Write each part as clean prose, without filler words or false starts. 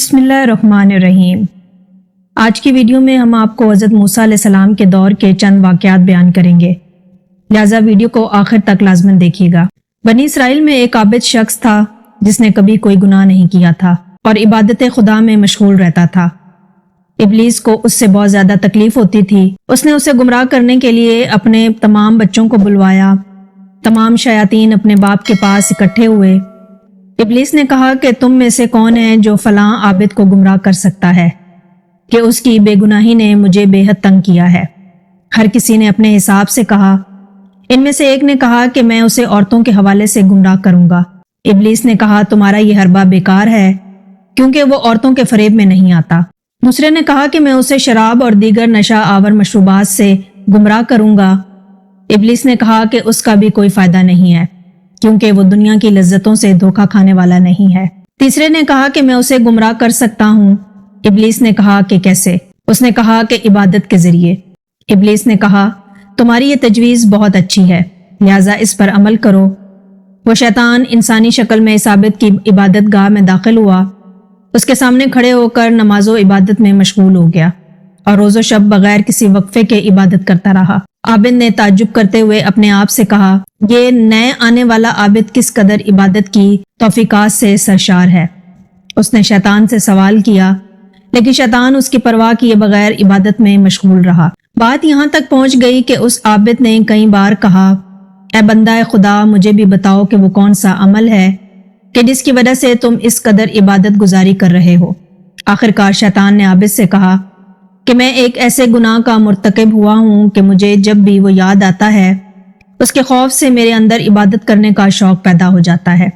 بسم اللہ الرحمن الرحیم۔ آج کی ویڈیو میں ہم آپ کو حضرت موسیٰ علیہ السلام کے دور کے چند واقعات بیان کریں گے، لہٰذا ویڈیو کو آخر تک لازماً دیکھیے گا۔ بنی اسرائیل میں ایک عابد شخص تھا جس نے کبھی کوئی گناہ نہیں کیا تھا اور عبادت خدا میں مشغول رہتا تھا۔ ابلیس کو اس سے بہت زیادہ تکلیف ہوتی تھی۔ اس نے اسے گمراہ کرنے کے لیے اپنے تمام بچوں کو بلوایا۔ تمام شیاطین اپنے باپ کے پاس اکٹھے ہوئے۔ ابلیس نے کہا کہ تم میں سے کون ہے جو فلاں عابد کو گمراہ کر سکتا ہے کہ اس کی بے گناہی نے مجھے بے حد تنگ کیا ہے۔ ہر کسی نے اپنے حساب سے کہا۔ ان میں سے ایک نے کہا کہ میں اسے عورتوں کے حوالے سے گمراہ کروں گا۔ ابلیس نے کہا تمہارا یہ حربہ بیکار ہے کیونکہ وہ عورتوں کے فریب میں نہیں آتا۔ دوسرے نے کہا کہ میں اسے شراب اور دیگر نشہ آور مشروبات سے گمراہ کروں گا۔ ابلیس نے کہا کہ اس کا بھی کوئی فائدہ نہیں ہے کیونکہ وہ دنیا کی لذتوں سے دھوکہ کھانے والا نہیں ہے۔ تیسرے نے کہا کہ میں اسے گمراہ کر سکتا ہوں۔ ابلیس نے کہا کہ کیسے؟ اس نے کہا کہ عبادت کے ذریعے۔ ابلیس نے کہا تمہاری یہ تجویز بہت اچھی ہے، لہٰذا اس پر عمل کرو۔ وہ شیطان انسانی شکل میں اس عابد کی عبادت گاہ میں داخل ہوا، اس کے سامنے کھڑے ہو کر نماز و عبادت میں مشغول ہو گیا اور روز و شب بغیر کسی وقفے کے عبادت کرتا رہا۔ عابد نے تعجب کرتے ہوئے اپنے آپ سے کہا یہ نئے آنے والا عابد کس قدر عبادت کی توفیقات سے سرشار ہے۔ اس نے شیطان سے سوال کیا لیکن شیطان اس کی پرواہ کیے بغیر عبادت میں مشغول رہا۔ بات یہاں تک پہنچ گئی کہ اس عابد نے کئی بار کہا اے بندہ خدا مجھے بھی بتاؤ کہ وہ کون سا عمل ہے کہ جس کی وجہ سے تم اس قدر عبادت گزاری کر رہے ہو۔ آخرکار شیطان نے عابد سے کہا کہ میں ایک ایسے گناہ کا مرتکب ہوا ہوں کہ مجھے جب بھی وہ یاد آتا ہے اس کے خوف سے میرے اندر عبادت کرنے کا شوق پیدا ہو جاتا ہے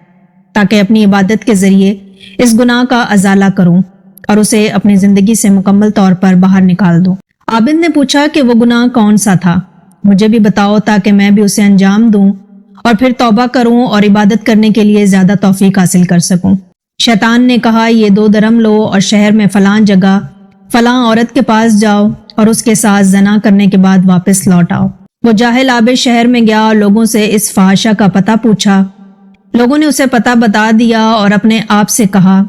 تاکہ اپنی عبادت کے ذریعے اس گناہ کا ازالہ کروں اور اسے اپنی زندگی سے مکمل طور پر باہر نکال دوں۔ عابد نے پوچھا کہ وہ گناہ کون سا تھا؟ مجھے بھی بتاؤ تاکہ میں بھی اسے انجام دوں اور پھر توبہ کروں اور عبادت کرنے کے لیے زیادہ توفیق حاصل کر سکوں۔ شیطان نے کہا یہ 2 درم لو اور شہر میں فلاں جگہ فلاں عورت کے پاس جاؤ اور اس کے ساتھ زنا کرنے کے بعد واپس لوٹ آؤ۔ وہ جاہل عابد شہر میں گیا اور لوگوں سے اس فحاشہ کا پتہ پوچھا۔ لوگوں نے اسے پتہ بتا دیا اور اپنے آپ سے کہا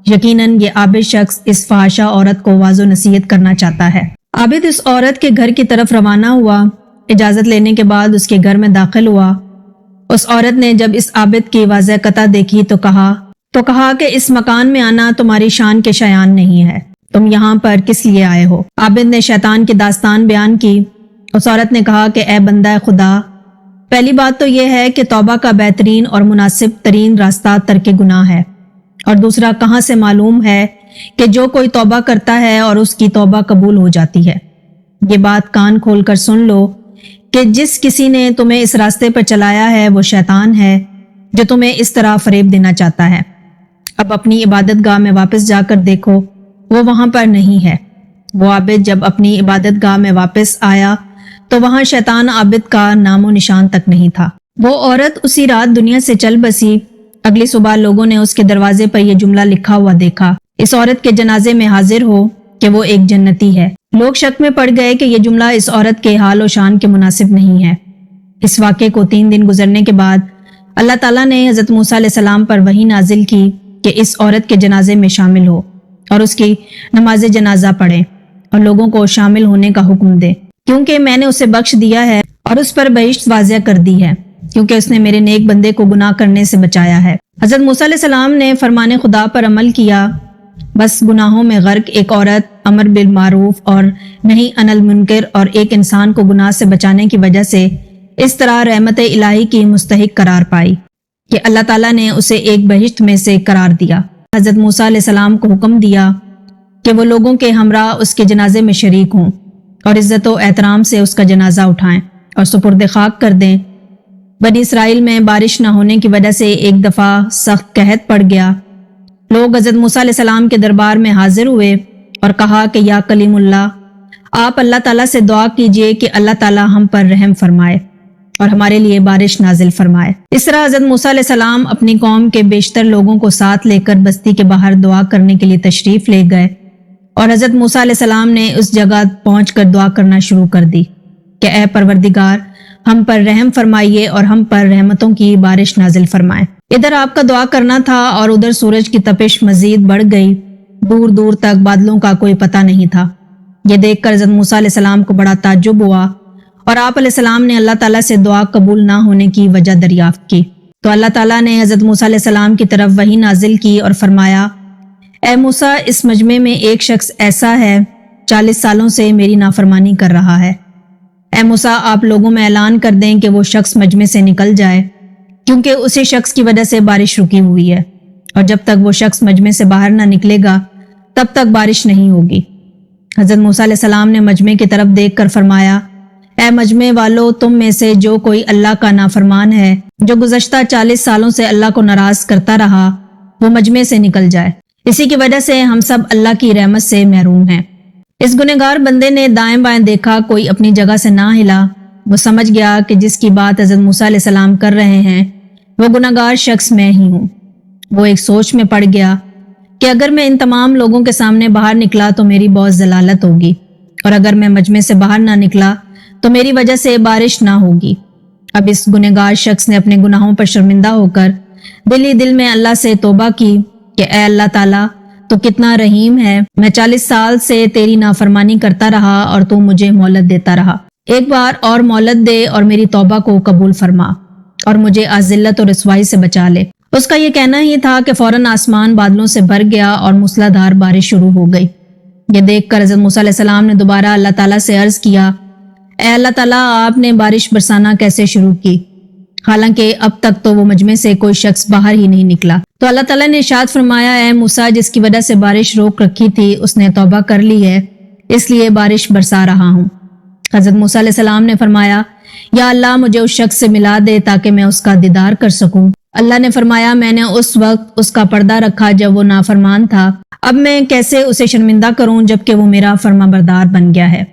یقیناً یہ عابد شخص اس فحاشہ عورت کو واضح نصیحت کرنا چاہتا ہے۔ عابد اس عورت کے گھر کی طرف روانہ ہوا۔ اجازت لینے کے بعد اس کے گھر میں داخل ہوا۔ اس عورت نے جب اس عابد کی واضح قطع دیکھی تو کہا کہ اس مکان میں آنا تمہاری شان کے شایان نہیں ہے، تم یہاں پر کس لیے آئے ہو؟ عابد نے شیطان کی داستان بیان کی۔ اس عورت نے کہا کہ اے بندہ خدا، پہلی بات تو یہ ہے کہ توبہ کا بہترین اور مناسب ترین راستہ ترک گناہ ہے، اور دوسرا کہاں سے معلوم ہے کہ جو کوئی توبہ کرتا ہے اور اس کی توبہ قبول ہو جاتی ہے؟ یہ بات کان کھول کر سن لو کہ جس کسی نے تمہیں اس راستے پر چلایا ہے وہ شیطان ہے جو تمہیں اس طرح فریب دینا چاہتا ہے۔ اب اپنی عبادت گاہ میں واپس جا کر دیکھو، وہ وہاں پر نہیں ہے۔ وہ عابد جب اپنی عبادت گاہ میں واپس آیا تو وہاں شیطان عابد کا نام و نشان تک نہیں تھا۔ وہ عورت اسی رات دنیا سے چل بسی۔ اگلی صبح لوگوں نے اس کے دروازے پر یہ جملہ لکھا ہوا دیکھا، اس عورت کے جنازے میں حاضر ہو کہ وہ ایک جنتی ہے۔ لوگ شک میں پڑ گئے کہ یہ جملہ اس عورت کے حال و شان کے مناسب نہیں ہے۔ اس واقعے کو 3 دن گزرنے کے بعد اللہ تعالیٰ نے حضرت موسیٰ علیہ السلام پر وحی نازل کی کہ اس عورت کے جنازے میں شامل ہو اور اس کی نماز جنازہ پڑھیں اور لوگوں کو شامل ہونے کا حکم دے، کیونکہ میں نے اسے بخش دیا ہے اور اس پر بہشت واضح کر دی ہے، کیونکہ اس نے میرے نیک بندے کو گناہ کرنے سے بچایا ہے۔ حضرت موسیٰ علیہ السلام نے فرمان خدا پر عمل کیا، بس گناہوں میں غرق ایک عورت، امر بالمعروف اور نہی عن المنکر اور ایک انسان کو گناہ سے بچانے کی وجہ سے اس طرح رحمت الہی کی مستحق قرار پائی کہ اللہ تعالیٰ نے اسے ایک بہشت میں سے قرار دیا۔ حضرت موسیٰ علیہ السلام کو حکم دیا کہ وہ لوگوں کے ہمراہ اس کے جنازے میں شریک ہوں اور عزت و احترام سے اس کا جنازہ اٹھائیں اور سپرد خاک کر دیں۔ بنی اسرائیل میں بارش نہ ہونے کی وجہ سے ایک دفعہ سخت قحط پڑ گیا۔ لوگ حضرت موسیٰ علیہ السلام کے دربار میں حاضر ہوئے اور کہا کہ یا کلیم اللہ، آپ اللہ تعالیٰ سے دعا کیجئے کہ اللہ تعالیٰ ہم پر رحم فرمائے اور ہمارے لیے بارش نازل فرمائے۔ اس طرح حضرت موسیٰ علیہ السلام اپنی قوم کے بیشتر لوگوں کو ساتھ لے کر بستی کے باہر دعا کرنے کے لیے تشریف لے گئے اور حضرت موسیٰ علیہ السلام نے اس جگہ پہنچ کر دعا کرنا شروع کر دی کہ اے پروردگار، ہم پر رحم فرمائیے اور ہم پر رحمتوں کی بارش نازل فرمائے۔ ادھر آپ کا دعا کرنا تھا اور ادھر سورج کی تپش مزید بڑھ گئی دور دور تک بادلوں کا کوئی پتہ نہیں تھا۔ یہ دیکھ کر حضرت موسیٰ علیہ السلام کو بڑا تعجب ہوا اور آپ علیہ السلام نے اللہ تعالیٰ سے دعا قبول نہ ہونے کی وجہ دریافت کی تو اللہ تعالیٰ نے حضرت موسیٰ علیہ السلام کی طرف وحی نازل کی اور فرمایا، اے موسیٰ، اس مجمع میں ایک شخص ایسا ہے 40 سالوں سے میری نافرمانی کر رہا ہے۔ اے موسیٰ، آپ لوگوں میں اعلان کر دیں کہ وہ شخص مجمع سے نکل جائے، کیونکہ اسی شخص کی وجہ سے بارش رکی ہوئی ہے، اور جب تک وہ شخص مجمع سے باہر نہ نکلے گا تب تک بارش نہیں ہوگی۔ حضرت موسیٰ علیہ السلام نے مجمع کی طرف دیکھ کر فرمایا، اے مجمع والو، تم میں سے جو کوئی اللہ کا نافرمان ہے، جو گزشتہ 40 سالوں سے اللہ کو ناراض کرتا رہا، وہ مجمع سے نکل جائے۔ اسی کی وجہ سے ہم سب اللہ کی رحمت سے محروم ہیں۔ اس گنہگار بندے نے دائیں بائیں دیکھا، کوئی اپنی جگہ سے نہ ہلا۔ وہ سمجھ گیا کہ جس کی بات حضرت موسیٰ علیہ السلام کر رہے ہیں وہ گنہگار شخص میں ہی ہوں۔ وہ ایک سوچ میں پڑ گیا کہ اگر میں ان تمام لوگوں کے سامنے باہر نکلا تو میری بہت ضلالت ہوگی، اور اگر میں مجمع سے باہر نہ نکلا تو میری وجہ سے بارش نہ ہوگی۔ اب اس گنہگار شخص نے اپنے گناہوں پر شرمندہ ہو کر دل ہی دل میں اللہ سے توبہ کی کہ اے اللہ تعالیٰ، تو کتنا رحیم ہے، میں 40 سال سے تیری نافرمانی کرتا رہا اور تو مجھے مہلت دیتا رہا۔ ایک بار اور مہلت دے اور میری توبہ کو قبول فرما اور مجھے از ذلت اور رسوائی سے بچا لے۔ اس کا یہ کہنا ہی تھا کہ فوراً آسمان بادلوں سے بھر گیا اور موسلا دھار بارش شروع ہو گئی۔ یہ دیکھ کر حضرت موسیٰ علیہ السلام نے دوبارہ اللہ تعالیٰ سے عرض کیا، اے اللہ تعالیٰ، آپ نے بارش برسانا کیسے شروع کی؟ حالانکہ اب تک تو وہ مجمع سے کوئی شخص باہر ہی نہیں نکلا۔ تو اللہ تعالیٰ نے ارشاد فرمایا، اے موسیٰ، جس کی وجہ سے بارش روک رکھی تھی اس نے توبہ کر لی ہے، اس لیے بارش برسا رہا ہوں۔ حضرت موسیٰ علیہ السلام نے فرمایا، یا اللہ، مجھے اس شخص سے ملا دے تاکہ میں اس کا دیدار کر سکوں۔ اللہ نے فرمایا، میں نے اس وقت اس کا پردہ رکھا جب وہ نافرمان تھا، اب میں کیسے اسے شرمندہ کروں جبکہ وہ میرا فرما بردار بن گیا ہے۔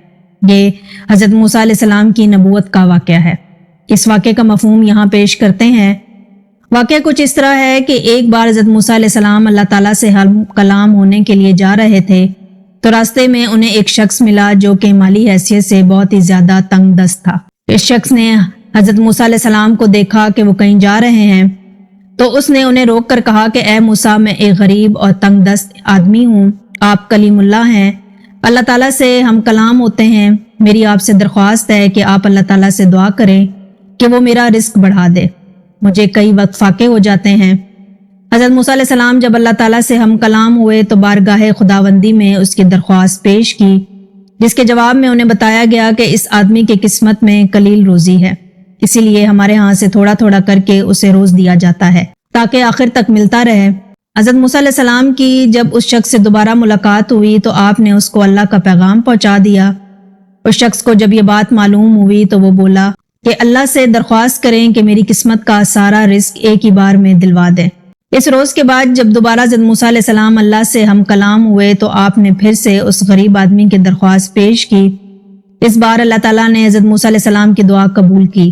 یہ حضرت موسیٰ علیہ السلام کی نبوت کا واقعہ ہے۔ اس واقعے کا مفہوم یہاں پیش کرتے ہیں۔ واقعہ کچھ اس طرح ہے کہ ایک بار حضرت موسیٰ علیہ السلام اللہ تعالیٰ سے کلام ہونے کے لیے جا رہے تھے تو راستے میں انہیں ایک شخص ملا جو کہ مالی حیثیت سے بہت ہی زیادہ تنگ دست تھا۔ اس شخص نے حضرت موسیٰ علیہ السلام کو دیکھا کہ وہ کہیں جا رہے ہیں تو اس نے انہیں روک کر کہا کہ اے موسیٰ، میں ایک غریب اور تنگ دست آدمی ہوں، آپ کلیم اللہ ہیں، اللہ تعالیٰ سے ہم کلام ہوتے ہیں، میری آپ سے درخواست ہے کہ آپ اللہ تعالیٰ سے دعا کریں کہ وہ میرا رزق بڑھا دے، مجھے کئی وقت فاقے ہو جاتے ہیں۔ حضرت موسیٰ علیہ السلام جب اللہ تعالیٰ سے ہم کلام ہوئے تو بارگاہ خداوندی میں اس کی درخواست پیش کی، جس کے جواب میں انہیں بتایا گیا کہ اس آدمی کی قسمت میں قلیل روزی ہے، اسی لیے ہمارے ہاں سے تھوڑا تھوڑا کر کے اسے روز دیا جاتا ہے تاکہ آخر تک ملتا رہے۔ حضرت موسیٰ علیہ السلام کی جب اس شخص سے دوبارہ ملاقات ہوئی تو آپ نے اس کو اللہ کا پیغام پہنچا دیا۔ اس شخص کو جب یہ بات معلوم ہوئی تو وہ بولا کہ اللہ سے درخواست کریں کہ میری قسمت کا سارا رزق ایک ہی بار میں دلوا دیں۔ اس روز کے بعد جب دوبارہ حضرت موسیٰ علیہ السلام اللہ سے ہم کلام ہوئے تو آپ نے پھر سے اس غریب آدمی کی درخواست پیش کی۔ اس بار اللہ تعالیٰ نے حضرت موسیٰ علیہ السلام کی دعا قبول کی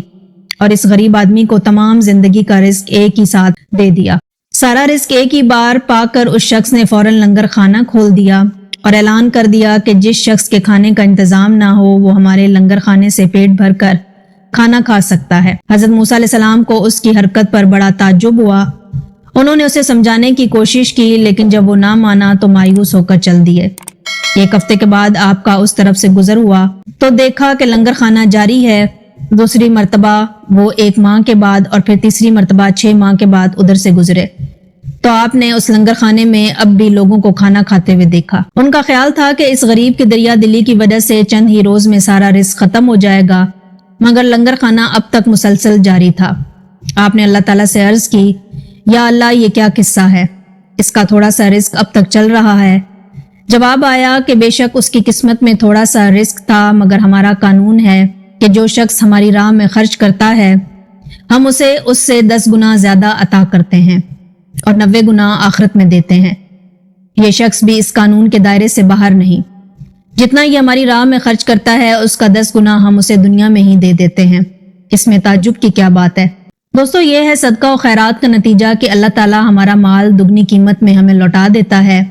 اور اس غریب آدمی کو تمام زندگی کا رزق ایک ہی ساتھ دے دیا۔ سارا رزق ایک ہی بار پا کر اس شخص نے فوراً لنگر خانہ کھول دیا اور اعلان کر دیا کہ جس شخص کے کھانے کا انتظام نہ ہو وہ ہمارے لنگر خانے سے پیٹ بھر کر کھانا کھا سکتا ہے۔ حضرت موسیٰ علیہ السلام کو اس کی حرکت پر بڑا تعجب ہوا۔ انہوں نے اسے سمجھانے کی کوشش کی لیکن جب وہ نہ مانا تو مایوس ہو کر چل دیے۔ ایک ہفتے کے بعد آپ کا اس طرف سے گزر ہوا تو دیکھا کہ لنگر خانہ جاری ہے۔ دوسری مرتبہ وہ 1 ماہ کے بعد اور پھر تیسری مرتبہ 6 ماہ کے بعد ادھر سے گزرے تو آپ نے اس لنگر خانے میں اب بھی لوگوں کو کھانا کھاتے ہوئے دیکھا۔ ان کا خیال تھا کہ اس غریب کی دریا دلی کی وجہ سے چند ہی روز میں سارا رزق ختم ہو جائے گا، مگر لنگر خانہ اب تک مسلسل جاری تھا۔ آپ نے اللہ تعالیٰ سے عرض کی، یا اللہ، یہ کیا قصہ ہے؟ اس کا تھوڑا سا رزق اب تک چل رہا ہے۔ جواب آیا کہ بے شک اس کی قسمت میں تھوڑا سا رزق تھا، مگر ہمارا قانون ہے کہ جو شخص ہماری راہ میں خرچ کرتا ہے ہم اسے اس سے 10 گنا زیادہ عطا کرتے ہیں اور 90 گنا آخرت میں دیتے ہیں۔ یہ شخص بھی اس قانون کے دائرے سے باہر نہیں، جتنا یہ ہماری راہ میں خرچ کرتا ہے اس کا 10 گنا ہم اسے دنیا میں ہی دے دیتے ہیں۔ اس میں تعجب کی کیا بات ہے؟ دوستو، یہ ہے صدقہ و خیرات کا نتیجہ کہ اللہ تعالیٰ ہمارا مال دگنی قیمت میں ہمیں لوٹا دیتا ہے۔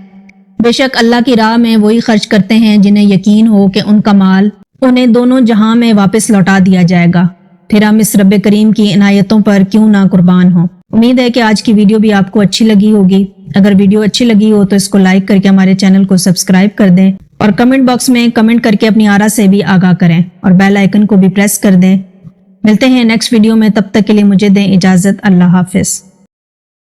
بے شک اللہ کی راہ میں وہی خرچ کرتے ہیں جنہیں یقین ہو کہ ان کا مال انہیں دونوں جہاں میں واپس لوٹا دیا جائے گا۔ پھر ہم اس رب کریم کی عنایتوں پر کیوں نہ قربان ہوں۔ امید ہے کہ آج کی ویڈیو بھی آپ کو اچھی لگی ہوگی۔ اگر ویڈیو اچھی لگی ہو تو اس کو لائک کر کے ہمارے چینل کو سبسکرائب کر دیں اور کمنٹ باکس میں کمنٹ کر کے اپنی آرا سے بھی آگاہ کریں اور بیل آئیکن کو بھی پریس کر دیں۔ ملتے ہیں نیکسٹ ویڈیو میں، تب تک کے لیے مجھے دیں اجازت۔ اللہ حافظ۔